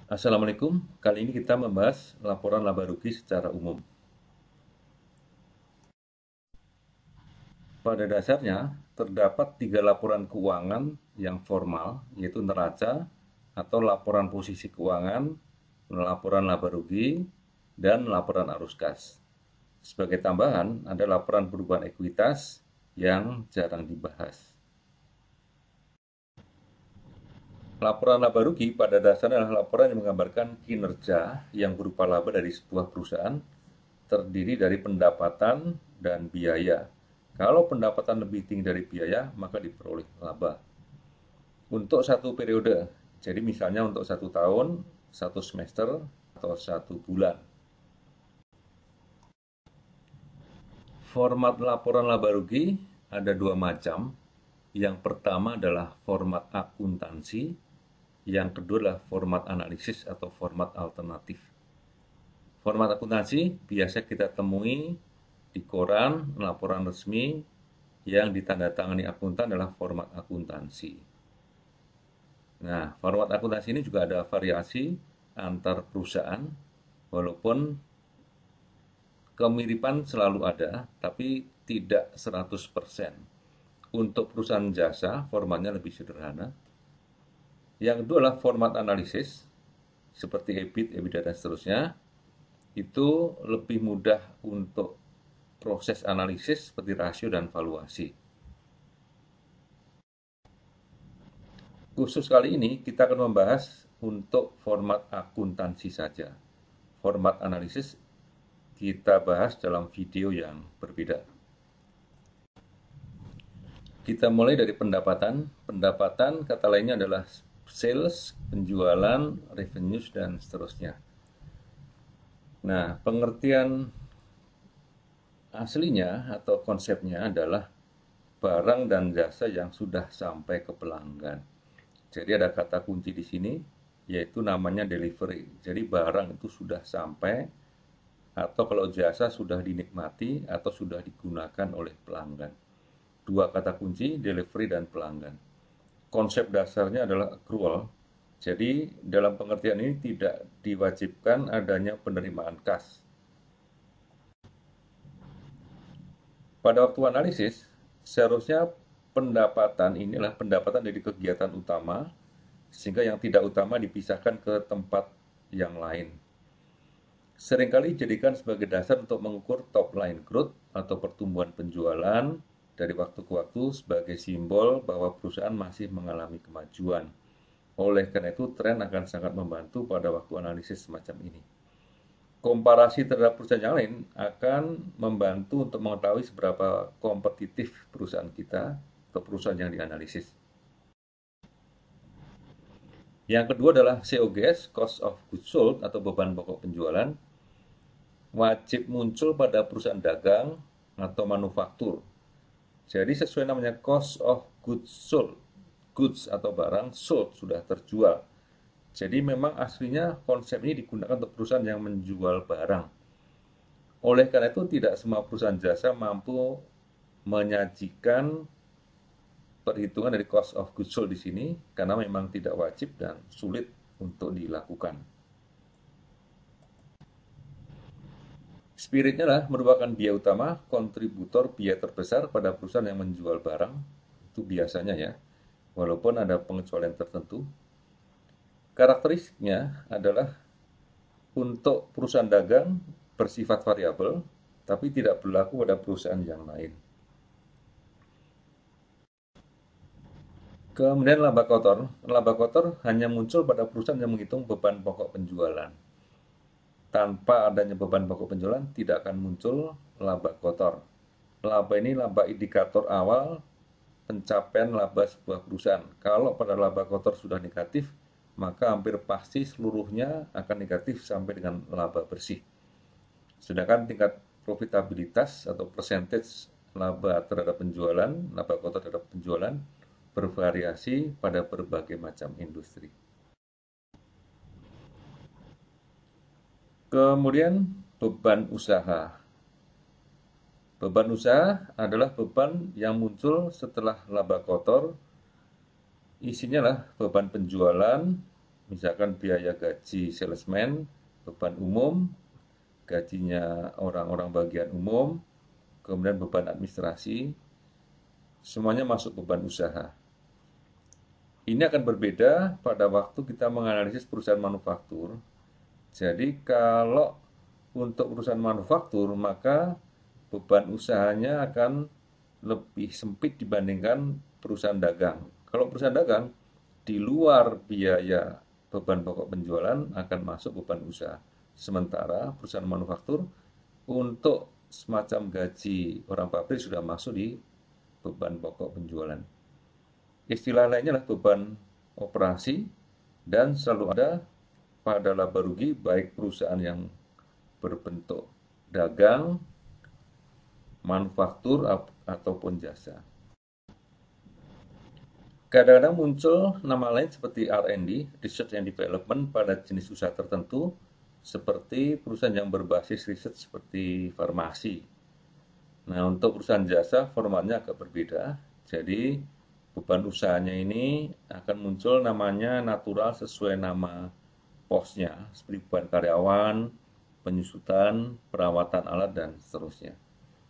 Assalamualaikum, kali ini kita membahas laporan laba rugi secara umum. Pada dasarnya, terdapat 3 laporan keuangan yang formal, yaitu neraca atau laporan posisi keuangan, laporan laba rugi, dan laporan arus kas. Sebagai tambahan, ada laporan perubahan ekuitas yang jarang dibahas. Laporan laba rugi pada dasarnya adalah laporan yang menggambarkan kinerja yang berupa laba dari sebuah perusahaan, terdiri dari pendapatan dan biaya. Kalau pendapatan lebih tinggi dari biaya, maka diperoleh laba. Untuk satu periode, jadi misalnya untuk 1 tahun, 1 semester, atau 1 bulan. Format laporan laba rugi ada 2 macam. Yang pertama adalah format akuntansi, yang kedua adalah format analisis atau format alternatif. Format akuntansi biasa kita temui di koran, laporan resmi yang ditandatangani akuntan adalah format akuntansi. Nah, format akuntansi ini juga ada variasi antar perusahaan, walaupun kemiripan selalu ada, tapi tidak 100%. Untuk perusahaan jasa, formatnya lebih sederhana. Yang kedua adalah format analisis, seperti EBIT, EBITDA, dan seterusnya. Itu lebih mudah untuk proses analisis seperti rasio dan valuasi. Khusus kali ini kita akan membahas untuk format akuntansi saja. Format analisis kita bahas dalam video yang berbeda. Kita mulai dari pendapatan. Pendapatan kata lainnya adalah sales, penjualan, revenues, dan seterusnya. Nah, pengertian aslinya atau konsepnya adalah barang dan jasa yang sudah sampai ke pelanggan. Jadi ada kata kunci di sini, yaitu namanya delivery. Jadi barang itu sudah sampai, atau kalau jasa sudah dinikmati atau sudah digunakan oleh pelanggan. 2 kata kunci, delivery dan pelanggan. Konsep dasarnya adalah accrual. Jadi dalam pengertian ini tidak diwajibkan adanya penerimaan kas. Pada waktu analisis, seharusnya pendapatan inilah pendapatan dari kegiatan utama, sehingga yang tidak utama dipisahkan ke tempat yang lain. Seringkali dijadikan sebagai dasar untuk mengukur top line growth atau pertumbuhan penjualan dari waktu ke waktu sebagai simbol bahwa perusahaan masih mengalami kemajuan. Oleh karena itu, tren akan sangat membantu pada waktu analisis semacam ini. Komparasi terhadap perusahaan yang lain akan membantu untuk mengetahui seberapa kompetitif perusahaan kita atau perusahaan yang dianalisis. Yang kedua adalah COGS, Cost of Goods Sold, atau beban pokok penjualan. Wajib muncul pada perusahaan dagang atau manufaktur. Jadi sesuai namanya Cost of Goods Sold, goods atau barang sold, sudah terjual. Jadi memang aslinya konsep ini digunakan untuk perusahaan yang menjual barang. Oleh karena itu tidak semua perusahaan jasa mampu menyajikan perhitungan dari cost of goods sold di sini karena memang tidak wajib dan sulit untuk dilakukan. Spiritnya adalah merupakan biaya utama, kontributor biaya terbesar pada perusahaan yang menjual barang. Itu biasanya ya, walaupun ada pengecualian tertentu. Karakteristiknya adalah untuk perusahaan dagang bersifat variabel, tapi tidak berlaku pada perusahaan yang lain. Kemudian laba kotor. Laba kotor hanya muncul pada perusahaan yang menghitung beban pokok penjualan. Tanpa adanya beban pokok penjualan, tidak akan muncul laba kotor. Laba ini laba indikator awal pencapaian laba sebuah perusahaan. Kalau pada laba kotor sudah negatif, maka hampir pasti seluruhnya akan negatif sampai dengan laba bersih. Sedangkan tingkat profitabilitas atau percentage laba terhadap penjualan, laba kotor terhadap penjualan, bervariasi pada berbagai macam industri. Kemudian beban usaha. Beban usaha adalah beban yang muncul setelah laba kotor. Isinya lah beban penjualan, misalkan biaya gaji salesman, beban umum, gajinya orang-orang bagian umum, kemudian beban administrasi, semuanya masuk beban usaha. Ini akan berbeda pada waktu kita menganalisis perusahaan manufaktur. Jadi kalau untuk perusahaan manufaktur, maka beban usahanya akan lebih sempit dibandingkan perusahaan dagang. Kalau perusahaan dagang, di luar biaya beban pokok penjualan akan masuk beban usaha. Sementara perusahaan manufaktur, untuk semacam gaji orang pabrik sudah masuk di beban pokok penjualan. Istilah lainnya adalah beban operasi dan selalu ada pada laba rugi baik perusahaan yang berbentuk dagang, manufaktur ataupun jasa. Kadang-kadang muncul nama lain seperti R&D, Research and Development, pada jenis usaha tertentu, seperti perusahaan yang berbasis riset seperti farmasi. Nah, untuk perusahaan jasa formatnya agak berbeda. Jadi, beban usahanya ini akan muncul namanya natural sesuai nama posnya, seperti beban karyawan, penyusutan, perawatan alat, dan seterusnya.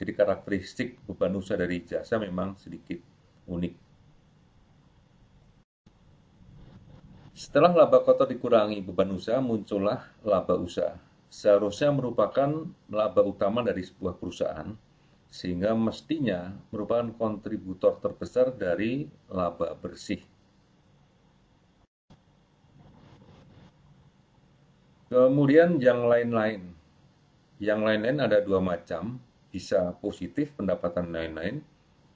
Jadi karakteristik beban usaha dari jasa memang sedikit unik. Setelah laba kotor dikurangi beban usaha, muncullah laba usaha. Seharusnya merupakan laba utama dari sebuah perusahaan, sehingga mestinya merupakan kontributor terbesar dari laba bersih. Kemudian yang lain-lain. Yang lain-lain ada dua macam, bisa positif pendapatan lain-lain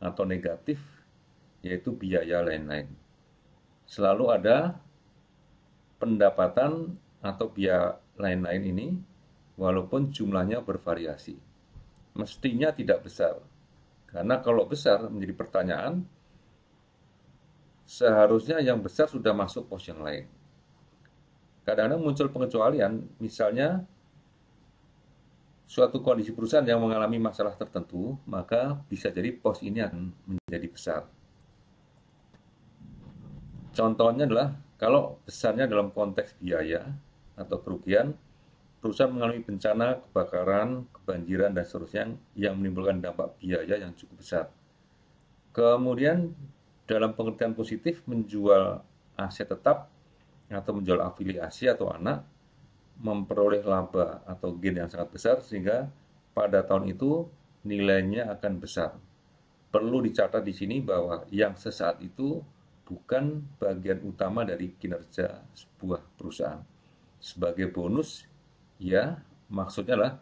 atau negatif, yaitu biaya lain-lain. Selalu ada pendapatan atau biaya lain-lain ini, walaupun jumlahnya bervariasi. Mestinya tidak besar, karena kalau besar menjadi pertanyaan, seharusnya yang besar sudah masuk pos yang lain. Kadang-kadang muncul pengecualian, misalnya suatu kondisi perusahaan yang mengalami masalah tertentu, maka bisa jadi pos ini akan menjadi besar. Contohnya adalah kalau besarnya dalam konteks biaya atau kerugian, perusahaan mengalami bencana, kebakaran, kebanjiran, dan seterusnya yang menimbulkan dampak biaya yang cukup besar. Kemudian dalam pengertian positif, menjual aset tetap atau menjual afiliasi atau anak, memperoleh laba atau gain yang sangat besar, sehingga pada tahun itu nilainya akan besar. Perlu dicatat di sini bahwa yang sesaat itu bukan bagian utama dari kinerja sebuah perusahaan. Sebagai bonus, ya, maksudnya adalah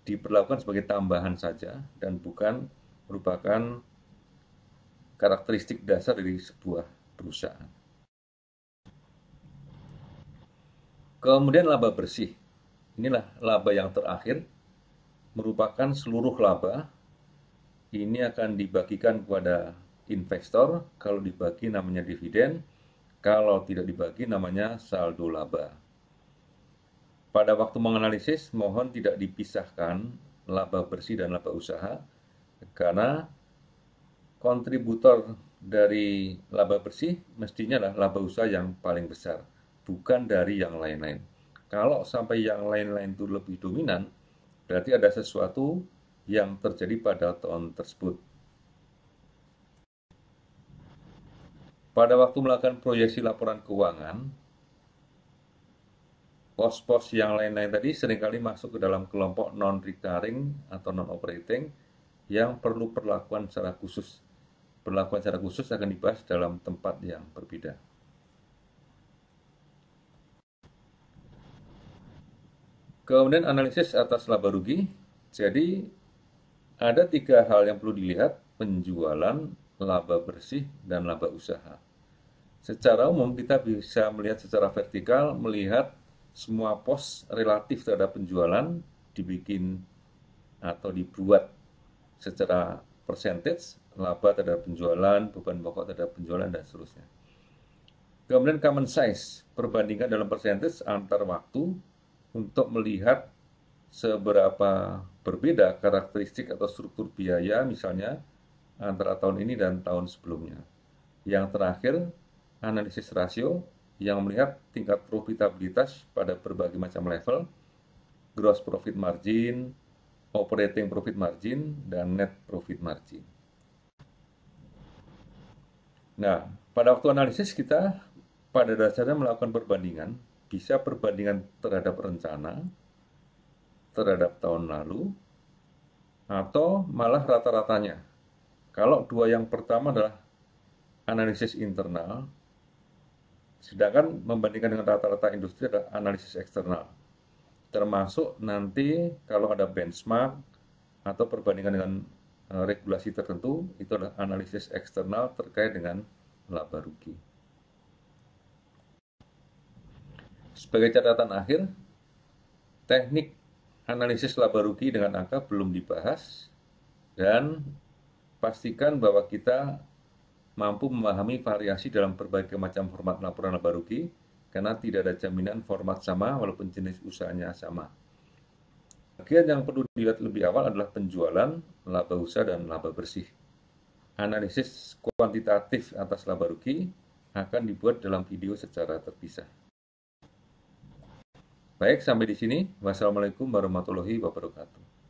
diperlakukan sebagai tambahan saja dan bukan merupakan karakteristik dasar dari sebuah perusahaan. Kemudian laba bersih. Inilah laba yang terakhir, merupakan seluruh laba. Ini akan dibagikan kepada investor, kalau dibagi namanya dividen, kalau tidak dibagi namanya saldo laba. Pada waktu menganalisis, mohon tidak dipisahkan laba bersih dan laba usaha, karena kontributor dari laba bersih mestinya adalah laba usaha yang paling besar, bukan dari yang lain-lain. Kalau sampai yang lain-lain itu lebih dominan, berarti ada sesuatu yang terjadi pada tahun tersebut. Pada waktu melakukan proyeksi laporan keuangan, pos-pos yang lain-lain tadi seringkali masuk ke dalam kelompok non-recurring atau non-operating yang perlu perlakuan secara khusus. Perlakuan secara khusus akan dibahas dalam tempat yang berbeda. Kemudian analisis atas laba rugi. Jadi ada 3 hal yang perlu dilihat: penjualan, laba bersih, dan laba usaha. Secara umum kita bisa melihat secara vertikal, melihat semua pos relatif terhadap penjualan dibikin atau dibuat secara percentage, laba terhadap penjualan, beban pokok terhadap penjualan, dan seterusnya. Kemudian common size, perbandingan dalam percentage antar waktu untuk melihat seberapa berbeda karakteristik atau struktur biaya misalnya antara tahun ini dan tahun sebelumnya. Yang terakhir, analisis rasio, yang melihat tingkat profitabilitas pada berbagai macam level, gross profit margin, operating profit margin, dan net profit margin. Nah, pada waktu analisis kita pada dasarnya melakukan perbandingan, bisa perbandingan terhadap rencana, terhadap tahun lalu, atau malah rata-ratanya. Kalau dua yang pertama adalah analisis internal, sedangkan membandingkan dengan rata-rata industri adalah analisis eksternal. Termasuk nanti kalau ada benchmark atau perbandingan dengan regulasi tertentu, itu adalah analisis eksternal terkait dengan laba rugi. Sebagai catatan akhir, teknik analisis laba rugi dengan angka belum dibahas, dan pastikan bahwa kita mampu memahami variasi dalam berbagai macam format laporan laba rugi, karena tidak ada jaminan format sama walaupun jenis usahanya sama. Bagian yang perlu dilihat lebih awal adalah penjualan, laba usaha, dan laba bersih. Analisis kuantitatif atas laba rugi akan dibuat dalam video secara terpisah. Baik, sampai di sini. Wassalamualaikum warahmatullahi wabarakatuh.